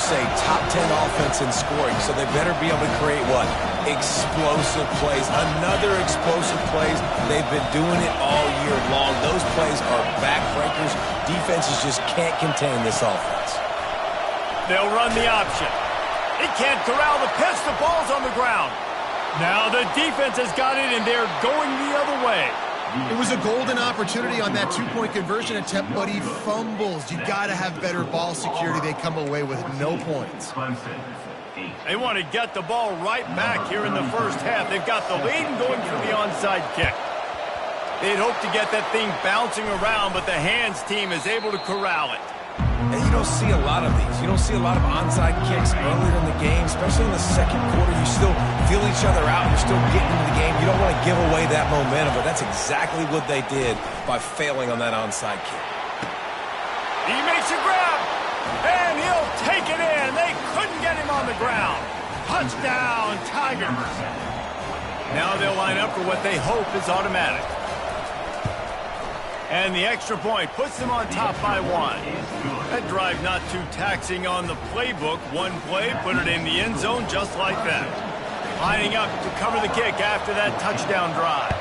say top 10 offense in scoring, so they better be able to create what? Explosive plays. Another explosive plays. They've been doing it all year long. Those plays are backbreakers. Defenses just can't contain this offense. They'll run the option. He can't corral the pitch. The ball's on the ground. Now the defense has got it, and they're going the other way. It was a golden opportunity on that two-point conversion attempt, but he fumbles. You got to have better ball security. They come away with no points. They want to get the ball right back here in the first half. They've got the lead and going for the onside kick. They'd hope to get that thing bouncing around, but the hands team is able to corral it. And you don't see a lot of these. You don't see a lot of onside kicks earlier in the game, especially in the second quarter. You still feel each other out. You're still getting into the game. You don't want to give away that momentum, but that's exactly what they did by failing on that onside kick. He makes a grab, and he'll take it in. They couldn't get him on the ground. Touchdown, Tigers. Now they'll line up for what they hope is automatic. And the extra point puts them on top by 1. That drive not too taxing on the playbook. One play, put it in the end zone just like that. Lining up to cover the kick after that touchdown drive.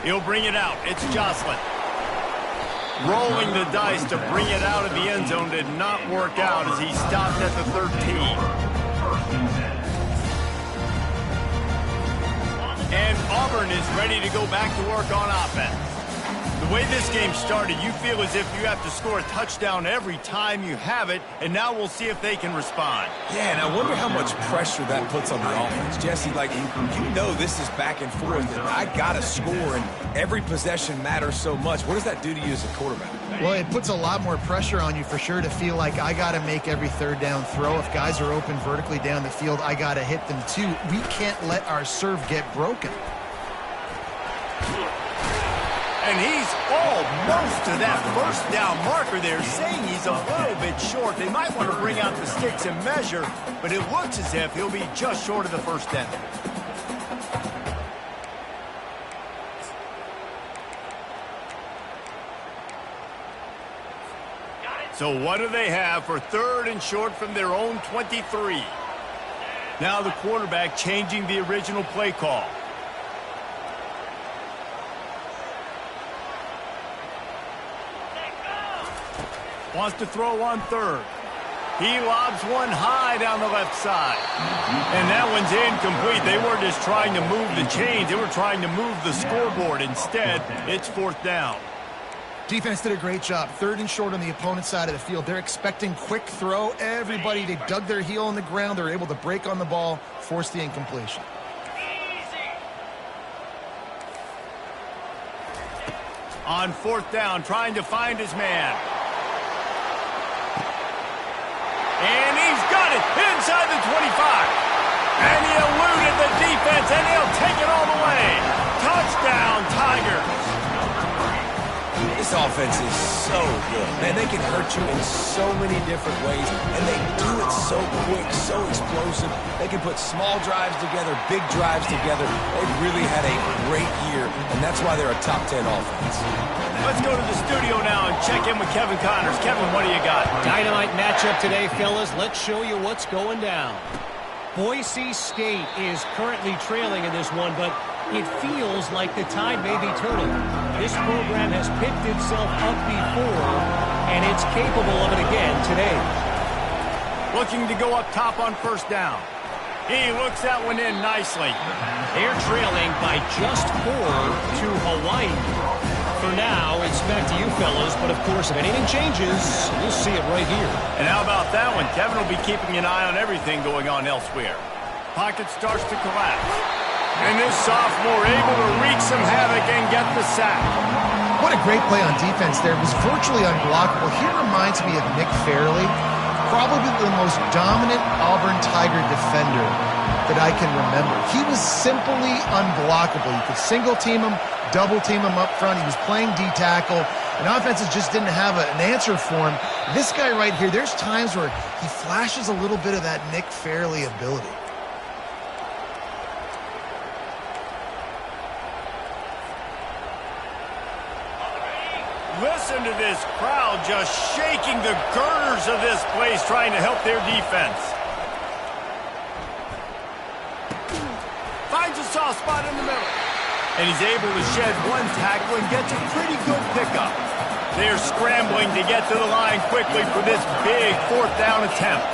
He'll bring it out. It's Jocelyn. Rolling the dice to bring it out of the end zone did not work out as he stopped at the 13. And Auburn is ready to go back to work on offense. The way this game started, you feel as if you have to score a touchdown every time you have it, and now we'll see if they can respond. Yeah, and I wonder how much pressure that puts on the offense. Jesse, like, you know this is back and forth, and I got to score, and every possession matters so much. What does that do to you as a quarterback? Well, it puts a lot more pressure on you for sure to feel like I got to make every third down throw. If guys are open vertically down the field, I got to hit them too. We can't let our serve get broken. And he's almost to that first down marker there, saying he's a little bit short. They might want to bring out the sticks and measure, but it looks as if he'll be just short of the first down. So what do they have for third and short from their own 23? Now the quarterback changing the original play call. Wants to throw on third. He lobs one high down the left side. And that one's incomplete. They weren't just trying to move the chains. They were trying to move the scoreboard. Instead, it's fourth down. Defense did a great job. Third and short on the opponent's side of the field. They're expecting quick throw. Everybody, they dug their heel on the ground. They're able to break on the ball, force the incompletion. On fourth down, trying to find his man. And he's got it inside the 25. And he eluded the defense, and he'll take it all the way. Touchdown, Tigers. This offense is so good. Man, they can hurt you in so many different ways, and they do it so quick, so explosive. They can put small drives together, big drives together. They've really had a great year, and that's why they're a top 10 offense. Let's go to the studio now and check in with Kevin Connors. Kevin, what do you got? Dynamite matchup today, fellas. Let's show you what's going down. Boise State is currently trailing in this one, but it feels like the tide may be turning. This program has picked itself up before, and it's capable of it again today. Looking to go up top on first down. He looks that one in nicely. They're trailing by just 4 to Hawaii. For now, it's back to you fellas, but of course, if anything changes, you'll see it right here. And how about that one? Kevin will be keeping an eye on everything going on elsewhere. Pocket starts to collapse. And this sophomore able to wreak some havoc and get the sack. What a great play on defense there. It was virtually unblockable. He reminds me of Nick Fairley, probably the most dominant Auburn Tiger defender that I can remember. He was simply unblockable. You could single team him, double team him up front. He was playing D-tackle, and offenses just didn't have an answer for him. This guy right here, there's times where he flashes a little bit of that Nick Fairley ability. Listen to this crowd just shaking the girders of this place trying to help their defense. Finds a soft spot in the middle. And he's able to shed one tackle and gets a pretty good pickup. They're scrambling to get to the line quickly for this big fourth down attempt.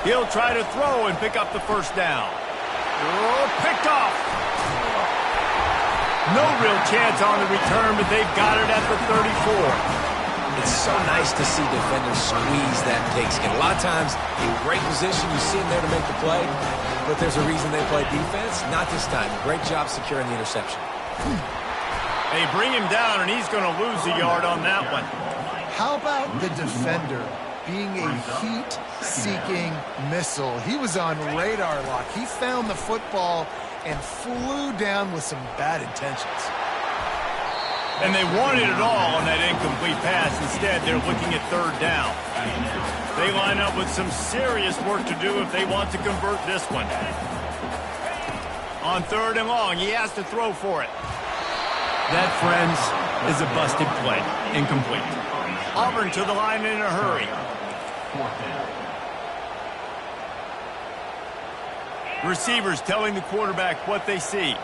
He'll try to throw and pick up the first down. Oh, picked off. No real chance on the return, but they've got it at the 34. It's so nice to see defenders squeeze that pigskin. A lot of times, in great position, you see them there to make the play, but there's a reason they play defense. Not this time. Great job securing the interception. They bring him down, and he's going to lose a yard on that one. How about the defender being a heat-seeking missile? He was on radar lock. He found the football and flew down with some bad intentions. And they wanted it all on that incomplete pass. Instead, they're looking at third down. They line up with some serious work to do if they want to convert this one. On third and long, he has to throw for it. That, friends, is a busted play. Incomplete. Auburn to the line in a hurry. Receivers telling the quarterback what they see.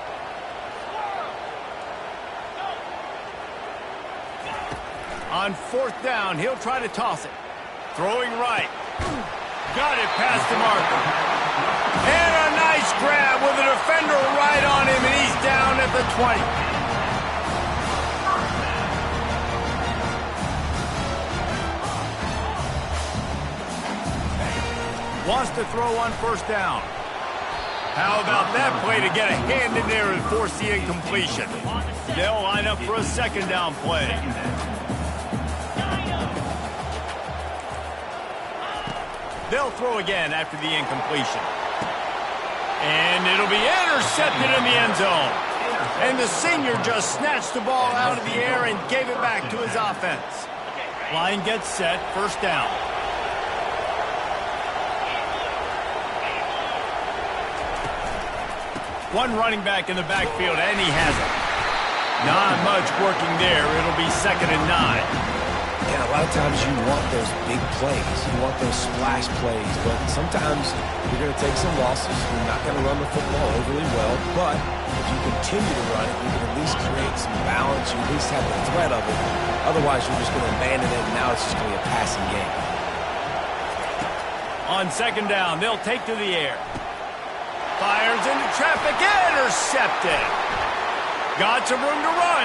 On fourth down, he'll try to toss it. Throwing right. Got it past the marker. And a nice grab with a defender right on him, and he's down at the 20. Wants to throw on first down. How about that play to get a hand in there and force the incompletion? They'll line up for a second down play. They'll throw again after the incompletion. And it'll be intercepted in the end zone. And the senior just snatched the ball out of the air and gave it back to his offense. Line gets set, first down. One running back in the backfield, and he has it. Not much working there. It'll be 2nd and 9. Yeah, a lot of times you want those big plays. You want those splash plays, but sometimes you're going to take some losses. You're not going to run the football overly well, but if you continue to run it, you can at least create some balance. You at least have the threat of it. Otherwise, you're just going to abandon it, and now it's just going to be a passing game. On second down, they'll take to the air. Fires into traffic, intercepted. Got some room to run.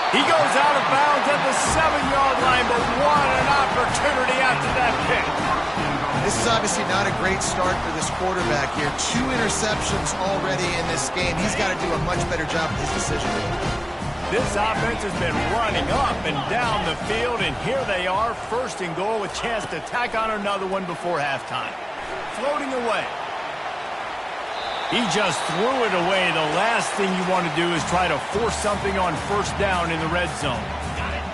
He goes out of bounds at the 7-yard line, but what an opportunity after that pick. This is obviously not a great start for this quarterback here. 2 interceptions already in this game. He's got to do a much better job with his decision-making. This offense has been running up and down the field, and here they are, 1st and goal, a chance to tack on another one before halftime. Floating away. He just threw it away. The last thing you want to do is try to force something on first down in the red zone.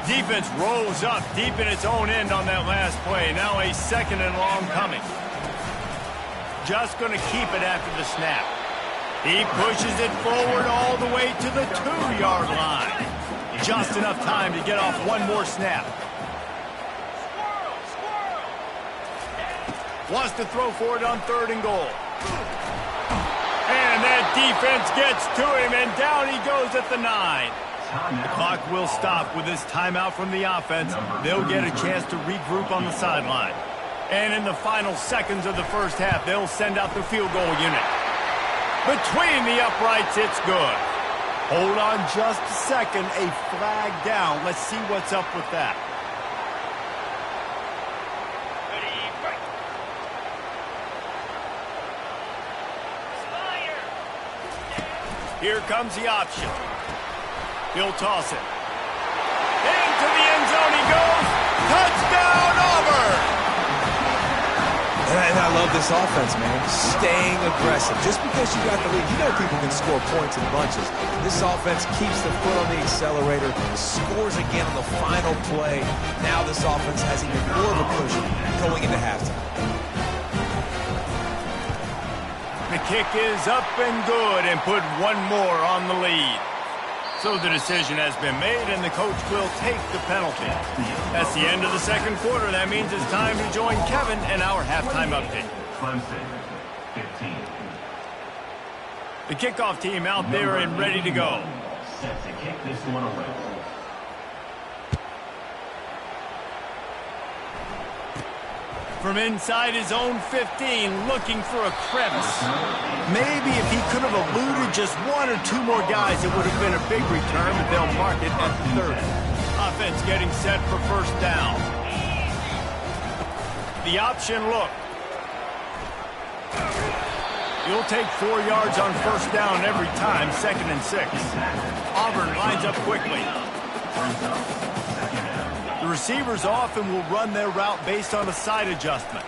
Defense rolls up deep in its own end on that last play. Now a 2nd and long coming. Just going to keep it after the snap. He pushes it forward all the way to the 2-yard line. Just enough time to get off one more snap. Wants to throw for it on 3rd and goal. And that defense gets to him, and down he goes at the 9. The clock will stop with this timeout from the offense. They'll get a chance to regroup on the sideline. And in the final seconds of the first half, they'll send out the field goal unit. Between the uprights, it's good. Hold on just a second. A flag down. Let's see what's up with that. Here comes the option. He'll toss it. Into the end zone he goes. Touchdown, Auburn! And I love this offense, man. Staying aggressive. Just because you got the lead, you know people can score points in bunches. This offense keeps the foot on the accelerator, scores again on the final play. Now this offense has even more of a cushion going into halftime. The kick is up and good and put one more on the lead. So the decision has been made, and the coach will take the penalty. That's the end of the second quarter. That means it's time to join Kevin in our halftime update. Clemson, 15. The kickoff team out there and ready to go. Set to kick this one away. From inside his own 15, looking for a crevice. Maybe if he could have eluded just one or two more guys, it would have been a big return, but they'll mark it at the 30. Offense getting set for first down. The option look. You'll take 4 yards on first down every time, 2nd and 6. Auburn lines up quickly. The receivers often will run their route based on a side adjustment.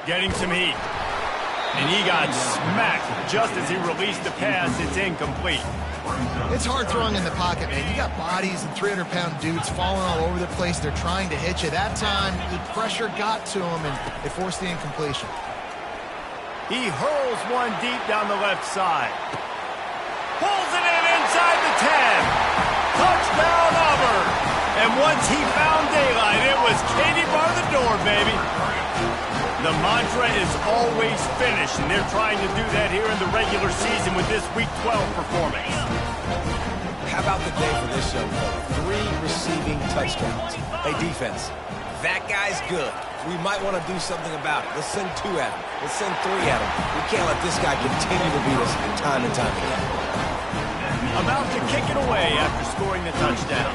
Getting some heat. And he got smacked just as he released the pass. It's incomplete. It's hard throwing in the pocket, man. You got bodies and 300-pound dudes falling all over the place. They're trying to hit you. That time, the pressure got to him, and it forced the incompletion. He hurls one deep down the left side. Pulls it in inside the 10. Touchdown, Auburn. And once he found daylight, it was Katie bar the door, baby. The mantra is always finish, and they're trying to do that here in the regular season with this Week 12 performance. How about the day for this young fella? 3 receiving touchdowns. Hey, defense, that guy's good. We might want to do something about it. Let's send 2 at him. Let's send 3 at him. We can't let this guy continue to beat us time and time again. About to kick it away after scoring the touchdown.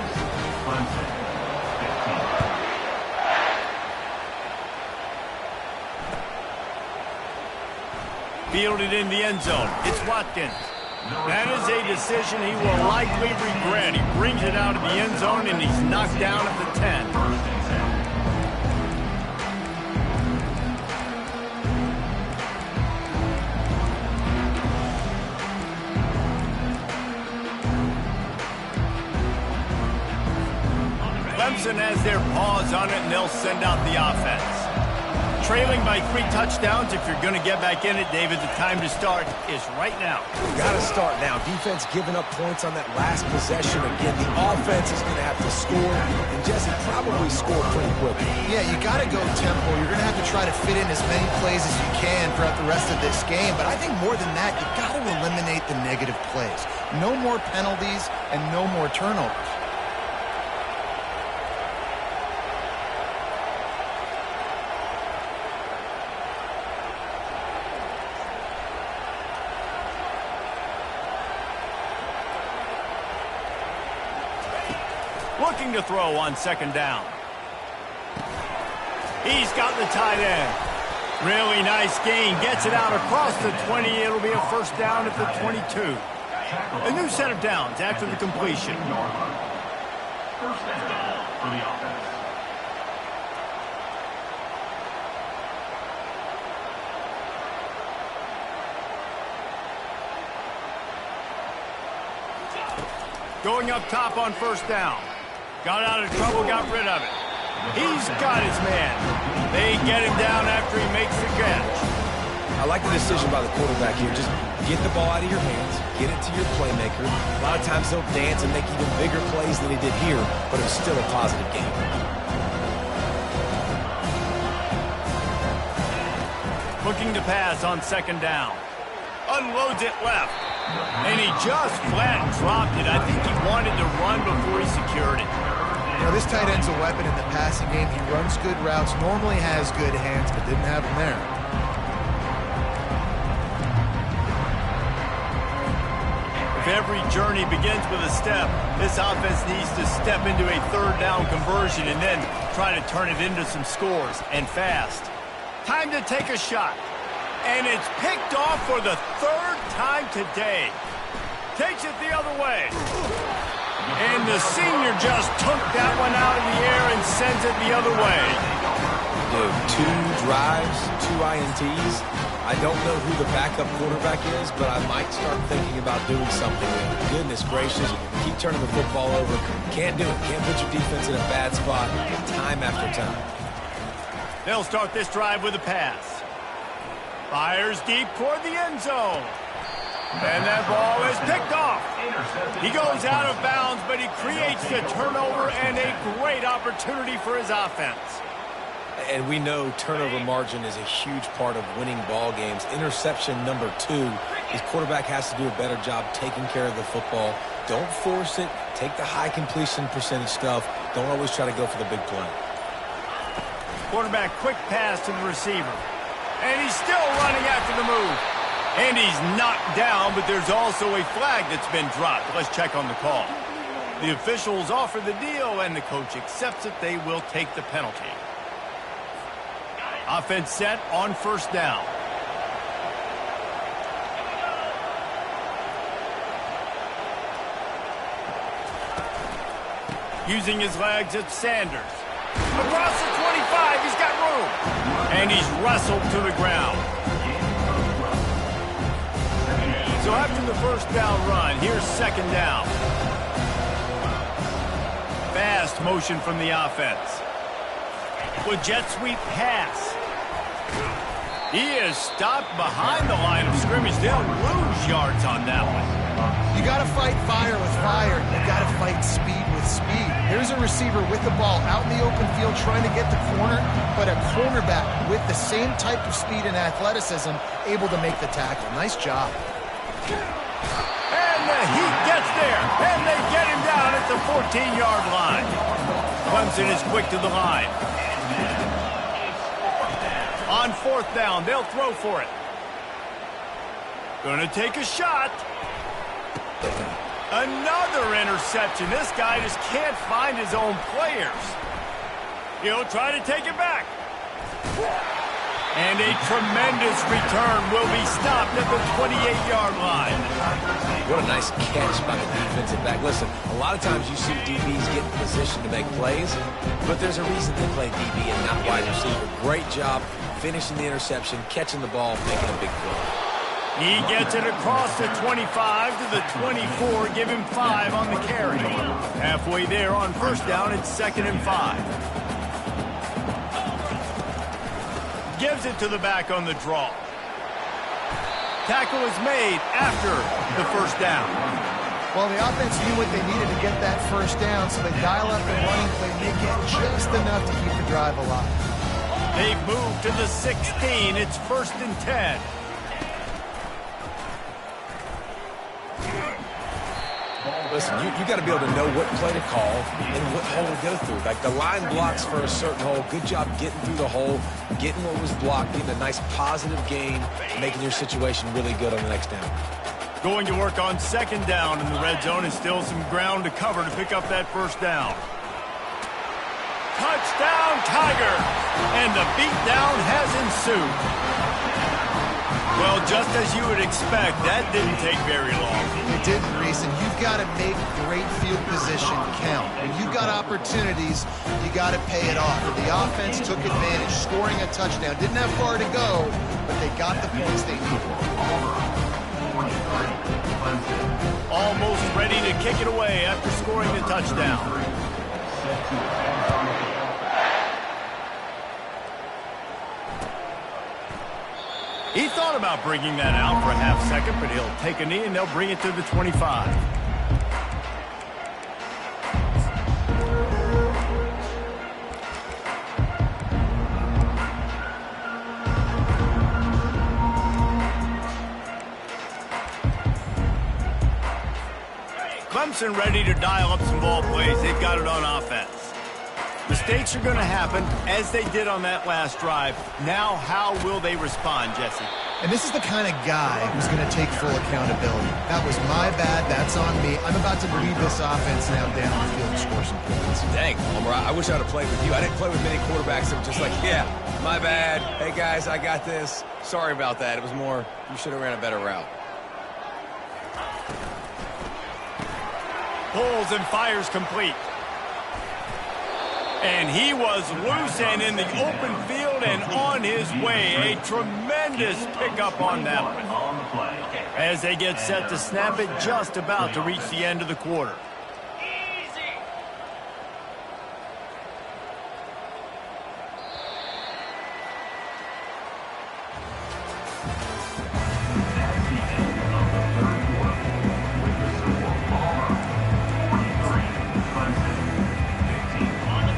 Fielded in the end zone. It's Watkins. That is a decision he will likely regret. He brings it out of the end zone, and he's knocked down at the 10. Clemson has their paws on it, and they'll send out the offense. Trailing by 3 touchdowns. If you're going to get back in it, David, the time to start is right now. Got to start now. Defense giving up points on that last possession again. The offense is going to have to score, and Jesse probably score pretty quickly. Yeah, you got to go tempo. You're going to have to try to fit in as many plays as you can throughout the rest of this game. But I think more than that, you've got to eliminate the negative plays. No more penalties and no more turnovers. Looking to throw on 2nd down. He's got the tight end. Really nice gain. Gets it out across the 20. It'll be a first down at the 22. A new set of downs after the completion. First down for the offense. Going up top on first down. Got out of trouble, got rid of it. He's got his man. They get him down after he makes the catch. I like the decision by the quarterback here. Just get the ball out of your hands, get it to your playmaker. A lot of times he'll dance and make even bigger plays than he did here, but it was still a positive game. Looking to pass on 2nd down. Unloads it left. And he just flat dropped it. I think he wanted to run before he secured it. You know, this tight end's a weapon in the passing game. He runs good routes, normally has good hands, but didn't have them there. If every journey begins with a step, this offense needs to step into a 3rd down conversion and then try to turn it into some scores, and fast. Time to take a shot. And it's picked off for the 3rd time today. Takes it the other way. And the senior just took that one out of the air and sends it the other way. do. 2 drives, 2 INTs. I don't know who the backup quarterback is, but I might start thinking about doing something. Goodness gracious, keep turning the football over. Can't do it. Can't put your defense in a bad spot time after time. They'll start this drive with a pass. Fires deep toward the end zone. And that ball is picked off. He goes out of bounds, but he creates the turnover and a great opportunity for his offense. And we know turnover margin is a huge part of winning ball games. Interception number 2. His quarterback has to do a better job taking care of the football. Don't force it. Take the high completion percentage stuff. Don't always try to go for the big play. Quarterback quick pass to the receiver. And he's still running after the move. And he's knocked down, but there's also a flag that's been dropped. Let's check on the call. The officials offer the deal, and the coach accepts it. They will take the penalty. Offense set on first down. Using his legs, it's Sanders. Across the 25, he's got room. And he's wrestled to the ground. So after the first down run, here's second down. Fast motion from the offense. With jet sweep pass. He is stopped behind the line of scrimmage. They'll lose yards on that one. You got to fight fire with fire. You got to fight speed with speed. Here's a receiver with the ball out in the open field trying to get the corner, but a cornerback with the same type of speed and athleticism able to make the tackle. Nice job. And he gets there, and they get him down at the 14-yard line. Clemson is quick to the line. On fourth down, they'll throw for it. Gonna take a shot. Another interception. This guy just can't find his own players. He'll try to take it back. And a tremendous return will be stopped at the 28-yard line. What a nice catch by the defensive back. Listen, a lot of times you see DBs get in position to make plays, but there's a reason they play DB and not wide receiver. Great job finishing the interception, catching the ball, making a big play. He gets it across the 25 to the 24, give him 5 on the carry. Halfway there on first down, it's 2nd and 5. Gives it to the back on the draw. Tackle is made after the first down. Well, the offense knew what they needed to get that first down, so they dial up the running play, make it just enough to keep the drive alive. They've moved to the 16. It's 1st and 10. Listen, you got to be able to know what play to call and what hole to go through. Like, the line blocks for a certain hole. Good job getting through the hole, getting what was blocked, getting a nice positive gain, making your situation really good on the next down. Going to work on 2nd down in the red zone, and still some ground to cover to pick up that first down. Touchdown, Tiger! And the beatdown has ensued. Well, just as you would expect, that didn't take very long. It didn't, Reese, and you've got to make great field position count. When you've got opportunities, you got to pay it off. And the offense took advantage, scoring a touchdown. Didn't have far to go, but they got the points they needed. Almost ready to kick it away after scoring the touchdown. He thought about bringing that out for a half second, but he'll take a knee and they'll bring it to the 25. Clemson ready to dial up some ball plays. They've got it on offense. Mistakes are going to happen, as they did on that last drive. Now, how will they respond, Jesse? And this is the kind of guy who's going to take full accountability. That was my bad. That's on me. I'm about to lead this offense now down the field and score some points. Dang, Homer, I wish I would have played with you. I didn't play with many quarterbacks that were just like, yeah, my bad. Hey, guys, I got this. Sorry about that. It was more, you should have ran a better route. Pulls and fires complete. And he was loose and in the open field and on his way. A tremendous pickup on that one. As they get set to snap it, just about to reach the end of the quarter.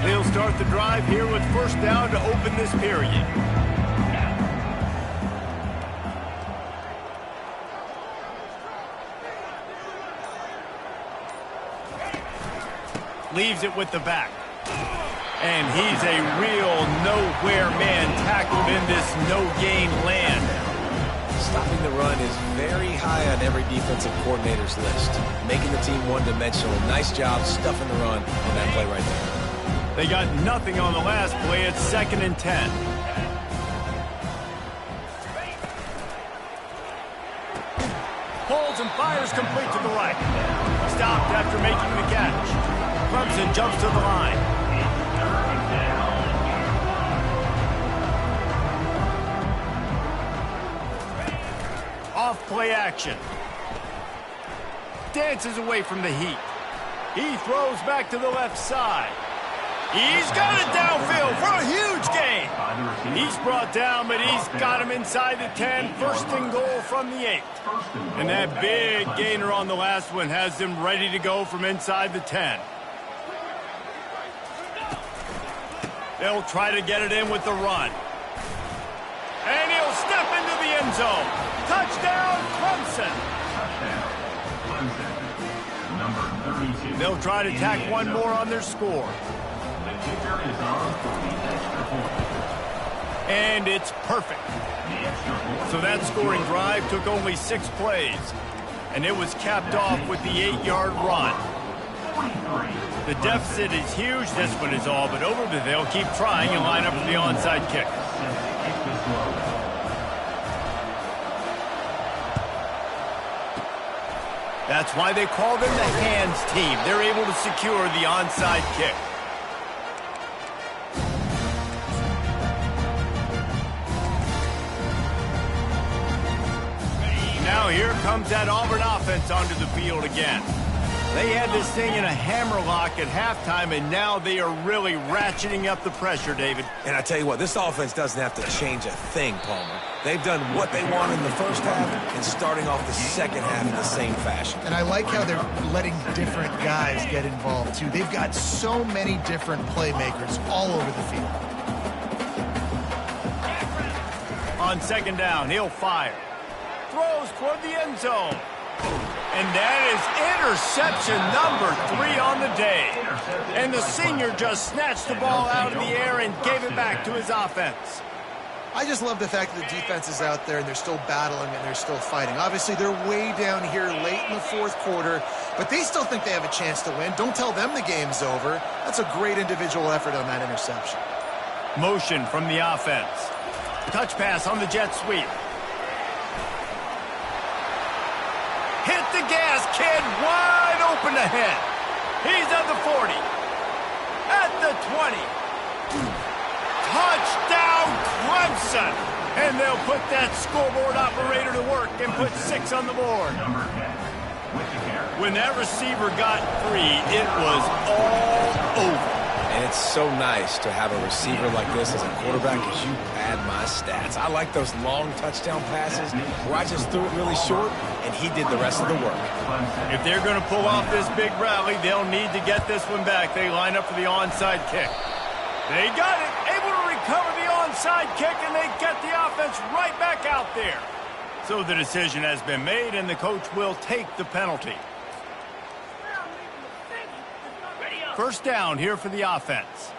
They'll start the drive here with first down to open this period. Leaves it with the back. And he's a real nowhere man tackled in this no-gain land. Stopping the run is very high on every defensive coordinator's list. Making the team one-dimensional. Nice job stuffing the run on that play right there. They got nothing on the last play. It's 2nd and 10. Pulls and fires complete to the right. Stopped after making the catch. Clemson jumps to the line. Off play action. Dances away from the heat. He throws back to the left side. He's got it downfield for a huge gain. He's brought down, but he's got him inside the 10. 1st and goal from the 8. And that big gainer on the last one has them ready to go from inside the 10. They'll try to get it in with the run. And he'll step into the end zone. Touchdown, Clemson. They'll try to tack one more on their score. And it's perfect. So that scoring drive took only 6 plays. And it was capped off with the 8-yard run. The deficit is huge. This one is all but over, but they'll keep trying and line up for the onside kick. That's why they call them the hands team. They're able to secure the onside kick. Now here comes that Auburn offense onto the field again. They had this thing in a hammerlock at halftime, and now they are really ratcheting up the pressure, David. And I tell you what, this offense doesn't have to change a thing, Palmer. They've done what they want in the first half and starting off the second half in the same fashion. And I like how they're letting different guys get involved, too. They've got so many different playmakers all over the field. On 2nd down, he'll fire. Throws toward the end zone. And that is interception number 3 on the day. And the senior just snatched the ball out of the air and gave it back to his offense. I just love the fact that the defense is out there and they're still battling and they're still fighting. Obviously, they're way down here late in the 4th quarter, but they still think they have a chance to win. Don't tell them the game's over. That's a great individual effort on that interception. Motion from the offense. Touch pass on the jet sweep. Hit the gas, kid, wide open ahead. He's at the 40, at the 20. Touchdown, Clemson. And they'll put that scoreboard operator to work and put 6 on the board. When that receiver got free, it was all over. And it's so nice to have a receiver like this as a quarterback because you pad my stats. I like those long touchdown passes where I just threw it really short and he did the rest of the work. If they're going to pull off this big rally, they'll need to get this one back. They line up for the onside kick. They got it, able to recover the onside kick, and they get the offense right back out there. So the decision has been made, and the coach will take the penalty. First down here for the offense.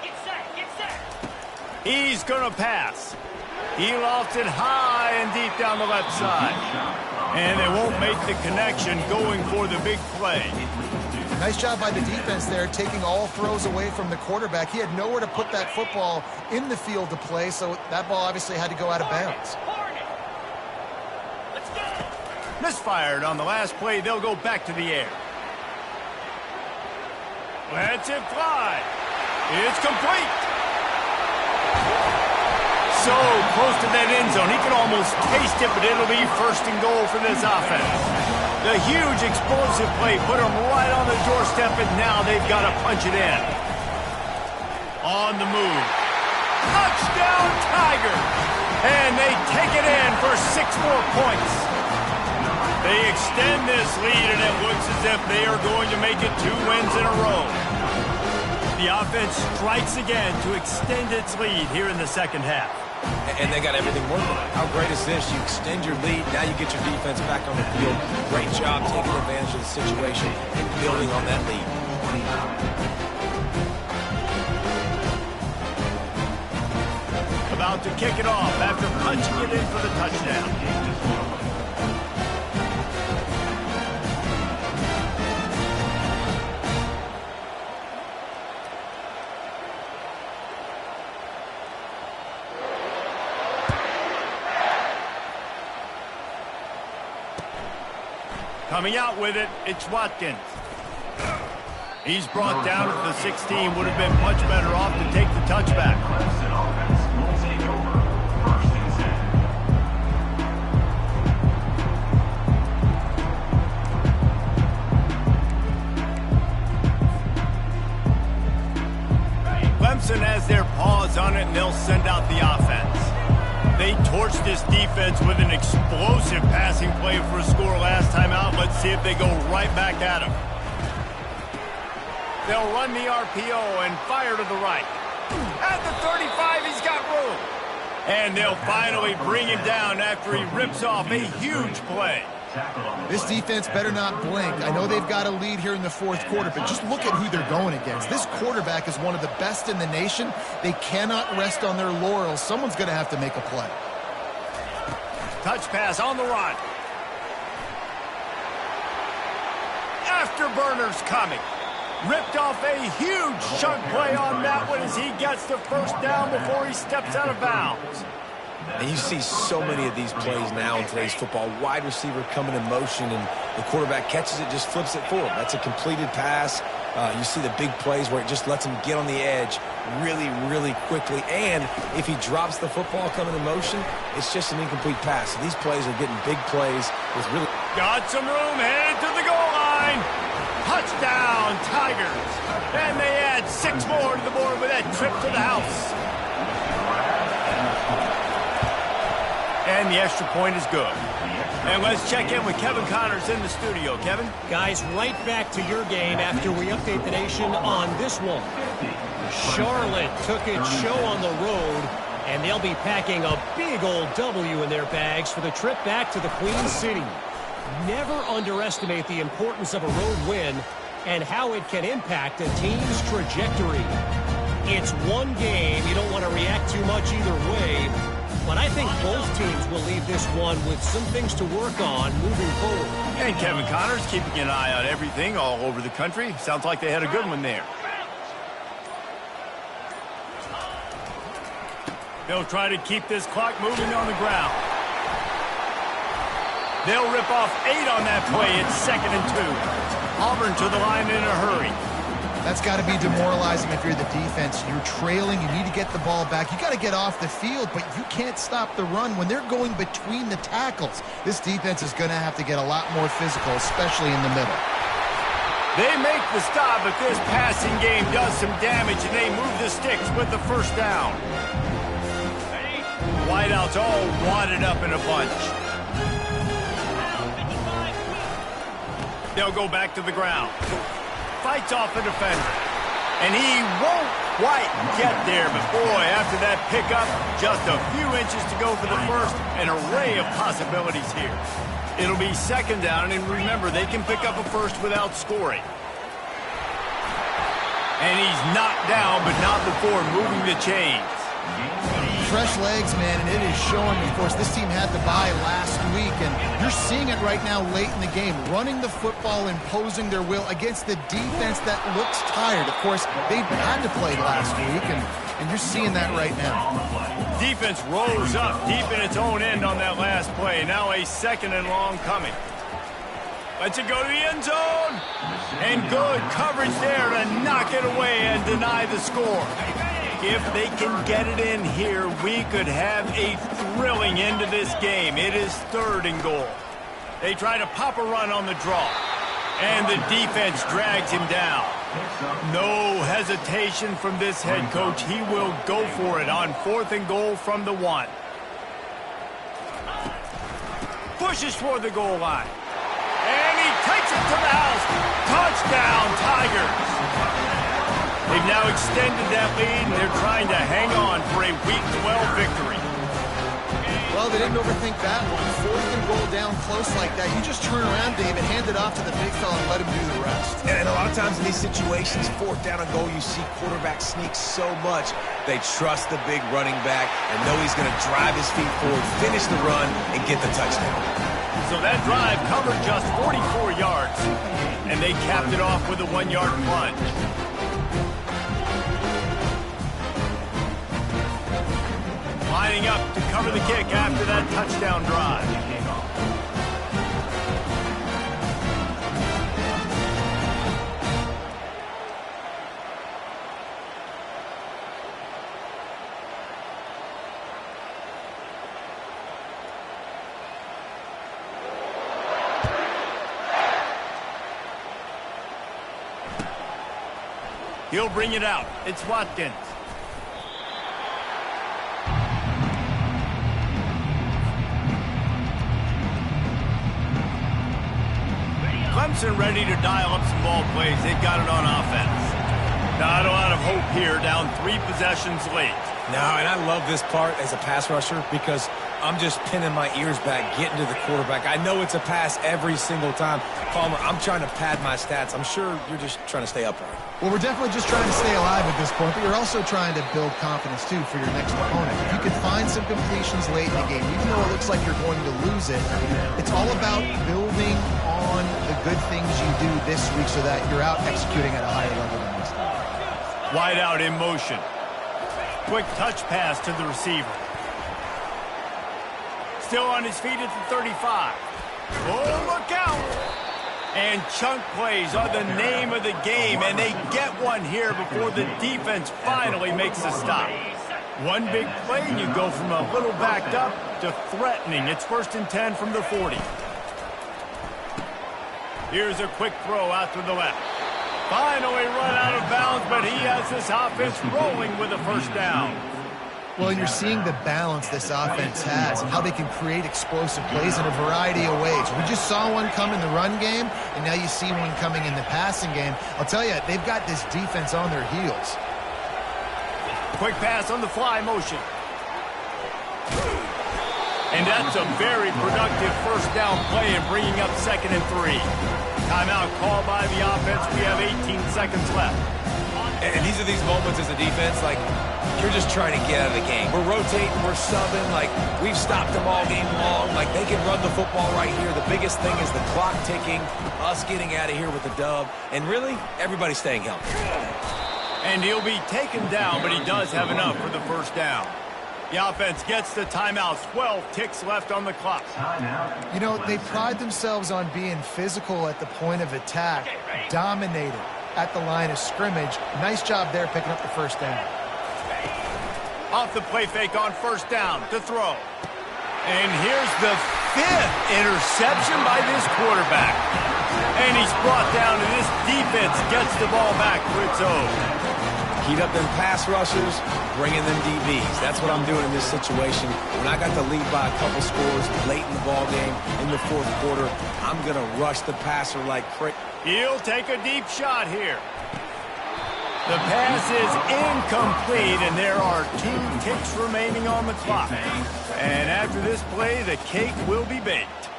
Get set. He's going to pass. He lofts it high and deep down the left side. And they won't make the connection going for the big play. Nice job by the defense there, taking all throws away from the quarterback. He had nowhere to put that football in the field to play, so that ball obviously had to go out of bounds. Misfired on the last play. They'll go back to the air. Lets it fly. It's complete. So close to that end zone. He can almost taste it, but it'll be first and goal for this offense. The huge explosive play put them right on the doorstep, and now they've got to punch it in. On the move. Touchdown, Tigers! And they take it in for 6 more points. They extend this lead, and it looks as if they are going to make it 2 wins in a row. The offense strikes again to extend its lead here in the second half. And they got everything working. How great is this? You extend your lead, now you get your defense back on the field. Great job taking advantage of the situation and building on that lead. About to kick it off after punching it in for the touchdown. Coming out with it, it's Watkins. He's brought down to the 16. Would have been much better off to take the touchback. Clemson offense will take over. First and 10. Clemson has their paws on it, and they'll send out the offense. They torched this defense with an explosive passing play for a score last time out. Let's see if they go right back at him. They'll run the RPO and fire to the right. At the 35, he's got room. And they'll finally bring him down after he rips off a huge play. This defense better not blink. I know they've got a lead here in the fourth quarter, but just look at who they're going against. This quarterback is one of the best in the nation. They cannot rest on their laurels. Someone's going to have to make a play. Touch pass on the run. Afterburners coming. Ripped off a huge chunk play on that one as he gets the first down before he steps out of bounds. And you see so many of these plays now in today's football. Wide receiver coming in motion, and the quarterback catches it, just flips it forward. That's a completed pass. You see the big plays where it just lets him get on the edge really, really quickly. And if he drops the football coming in motion, it's just an incomplete pass. So these plays are getting big plays with really... Got some room, headed to the goal line. Touchdown, Tigers. And they add 6 more to the board with that trip to the house. And the extra point is good. And let's check in with Kevin Connors in the studio. Kevin? Guys, right back to your game after we update the nation on this one. Charlotte took its show on the road, and they'll be packing a big old W in their bags for the trip back to the Queen City. Never underestimate the importance of a road win and how it can impact a team's trajectory. It's one game. You don't want to react too much either way. But I think both teams will leave this one with some things to work on moving forward. And Kevin Connors keeping an eye on everything all over the country. Sounds like they had a good one there. They'll try to keep this clock moving on the ground. They'll rip off 8 on that play. It's 2nd and 2. Auburn to the line in a hurry. That's got to be demoralizing if you're the defense. You're trailing. You need to get the ball back. You got to get off the field, but you can't stop the run when they're going between the tackles. This defense is going to have to get a lot more physical, especially in the middle. They make the stop, but this passing game does some damage, and they move the sticks with the first down. Wideouts all wadded up in a bunch. They'll go back to the ground. Fights off the defender. And he won't quite get there, but boy, after that pickup, just a few inches to go for the first. An array of possibilities here. It'll be 2nd down, and remember, they can pick up a first without scoring. And he's knocked down, but not before moving the chains. Fresh legs, man, and it is showing. Of course, this team had the bye last week, and you're seeing it right now late in the game. Running the football, imposing their will against the defense that looks tired. Of course, they had to play last week, and you're seeing that right now. Defense rose up deep in its own end on that last play. Now a 2nd and long coming. Lets it go to the end zone. And good coverage there to knock it away and deny the score. If they can get it in here, we could have a thrilling end to this game. It is 3rd and goal. They try to pop a run on the draw. And the defense drags him down. No hesitation from this head coach. He will go for it on 4th and goal from the 1. Pushes toward the goal line. And he takes it to the house. Touchdown, Tigers. They've now extended that lead, and they're trying to hang on for a Week 12 victory. Well, they didn't overthink that one. 4th and goal down close like that. You just turn around, David, hand it off to the big fella and let him do the rest. And a lot of times in these situations, 4th down and goal, you see quarterbacks sneak so much. They trust the big running back and know he's going to drive his feet forward, finish the run, and get the touchdown. So that drive covered just 44 yards, and they capped it off with a 1-yard plunge. Lining up to cover the kick after that touchdown drive. He'll bring it out. It's Watkins. Clemson ready to dial up some ball plays. They've got it on offense. Not a lot of hope here, down 3 possessions late. No, and I love this part as a pass rusher because I'm just pinning my ears back, getting to the quarterback. I know it's a pass every single time. Palmer, I'm trying to pad my stats. I'm sure you're just trying to stay upright. Well, we're definitely just trying to stay alive at this point, but you're also trying to build confidence, too, for your next opponent. If you can find some completions late in the game, even though it looks like you're going to lose it, it's all about building on the good things you do this week so that you're out executing at a higher level than this. Wide out in motion. Quick touch pass to the receiver. Still on his feet at the 35. Oh, look out! And chunk plays are the name of the game, and they get one here before the defense finally makes a stop. One big play, and you go from a little backed up to threatening. It's 1st and 10 from the 40. Here's a quick throw out to the left. Finally run out of bounds, but he has this offense rolling with a 1st down. Well, you're seeing the balance this offense has and how they can create explosive plays in a variety of ways. We just saw one come in the run game, and now you see one coming in the passing game. I'll tell you, they've got this defense on their heels. Quick pass on the fly motion. And that's a very productive 1st down play and bringing up 2nd and 3. Timeout called by the offense. We have 18 seconds left. And these are these moments as a defense, like, you're just trying to get out of the game. We're rotating, we're subbing, like, we've stopped them all game long. Like, they can run the football right here. The biggest thing is the clock ticking, us getting out of here with the dub, and really, everybody staying healthy. And he'll be taken down, but he does have enough for the 1st down. The offense gets the timeout. 12 ticks left on the clock. You know, they pride themselves on being physical at the point of attack, dominated at the line of scrimmage. Nice job there picking up the 1st down. Off the play fake on 1st down to throw. And here's the 5th interception by this quarterback. And he's brought down, and this defense gets the ball back for its own. Heat up them pass rushers, bringing them DBs. That's what I'm doing in this situation. When I got the lead by a couple scores late in the ball game, in the 4th quarter, I'm going to rush the passer like crazy. He'll take a deep shot here. The pass is incomplete, and there are 2 ticks remaining on the clock. And after this play, the cake will be baked.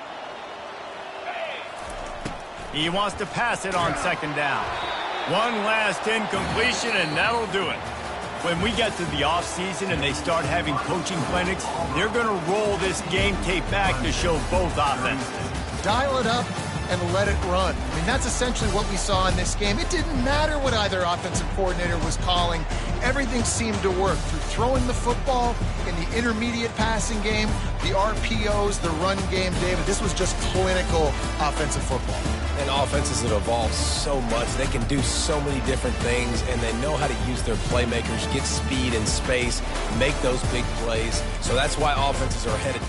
He wants to pass it on 2nd down. One last incompletion, and that'll do it. When we get to the offseason and they start having coaching clinics, they're going to roll this game tape back to show both offenses. Dial it up and let it run. I mean, that's essentially what we saw in this game. It didn't matter what either offensive coordinator was calling. Everything seemed to work through throwing the football in the intermediate passing game, the RPOs, the run game. David, this was just clinical offensive football. And offenses have evolved so much. They can do so many different things, and they know how to use their playmakers, get speed and space, make those big plays. So that's why offenses are headed